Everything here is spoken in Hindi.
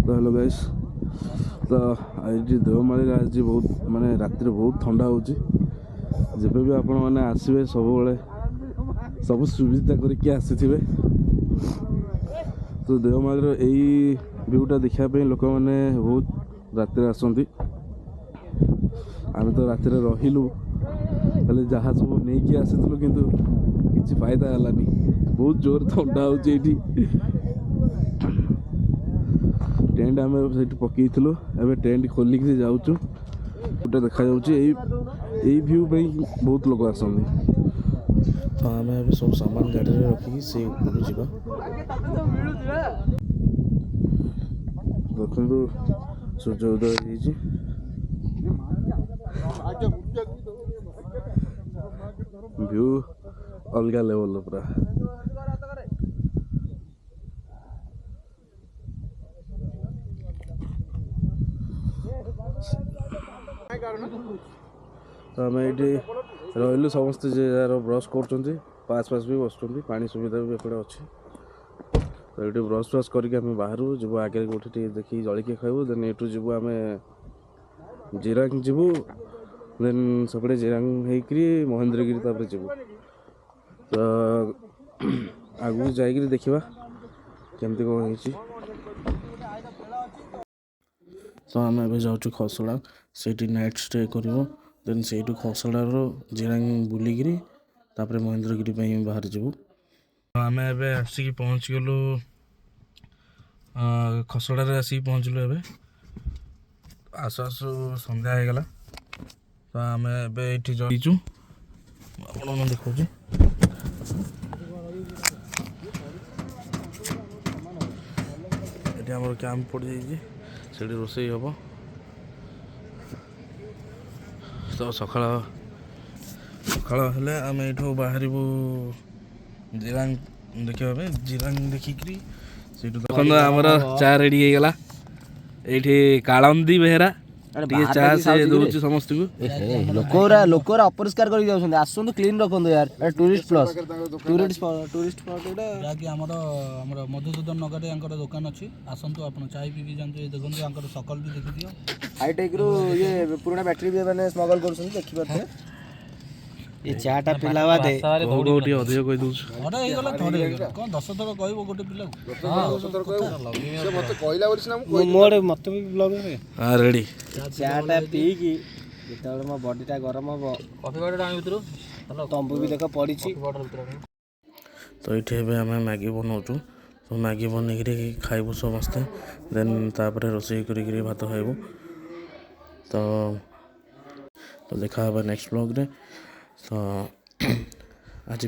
तो हेलो गाइस, तो आज देवमाली आज बहुत माने रात बहुत ठंडा होची। जेबे भी आपण माने आसीबे सब सुविधा करके आसीथिबे। तो देवमाली रो एई व्यूटा देखा पे लोक माने बहुत रात आसंती। आम तो रात रहिलु हेले जहाँ सब नहीं कि आसीथिलु किंतु किछि फायदा हलानी। बहुत जोर ठंडा होची एठी। टेंट आम से पकईलु एवं टेंट खोलिक जाऊँ गोटे देखा व्यू पे बहुत लोग आसती। तो आम ए सब सामान गाड़ी में रखिकी से ऊपर जा देखु सूर्य उदय व्यू अलग लेवल पूरा। तो आम ये रही समस्ते यार ब्रश कर पास पास भी बस पा सुविधा भी एपटे अच्छी। तो ये ब्रश फ्रश करके बाहर जीव आगे गोटे देखिए जलिके खाइबू। देन यू जीवु आम जिरांग जीवु। देन सेपटे जिरांग होकरी महेंद्रगिरी तापर जीवु। तो आगू जाकि देखा केमती कौन हो। तो आम ए जाऊँ खसड़ा से नाइट स्टे कर देन से खसड़ार जिरांग बुलिकी तापर महेंद्रगिरी बाहर जीवु। आम ए आसिक पहुँच गलु खसड़ार आसिक पहुँचलु। एवं आसु आसु संध्या हो गला। तो आम एटी जड़ीचु आप देखा ये आम कैंप पड़ जाइए से रोसे हम। तो सकाल सकाल हेले आम ये बाहर जिरांग देखा जिरांग देखिकी देखो आमर चा रेडी हो गला। ये कालंदी बेहरा चा से दूसरी समस्त लोकरा अपरिष्कार कर आसतु क्लीन रखु यार। टूरिस्ट प्लस टूरिस्ट जहाँकि आमर मधुसूदन नगर में दुकान अच्छी आसतु आप चाय पी जातु। ये देखो सकल भी देखी दियो हाईटेक रु ये पुराना बैटरी भी मैंने स्मगल कर देखी पारे। ये चाटा पिला बादे अधिक कही दूँ थोड़े होगला थोड़े कौन 10 थर कह गोटे पिला मत भी ब्लॉग रेडी चाटा पीकी जो मो बॉडीटा गरम हम कॉफी बॉटल आने भर तंबू भी देख पड़ी। तो ये आम मैगी बनाऊँ। तो मैगी बनईकि खाइबू समस्ते। देन तापर रोसे कर भात खाइबू। तो देखा नेक्स्ट ब्लॉग रे। तो आज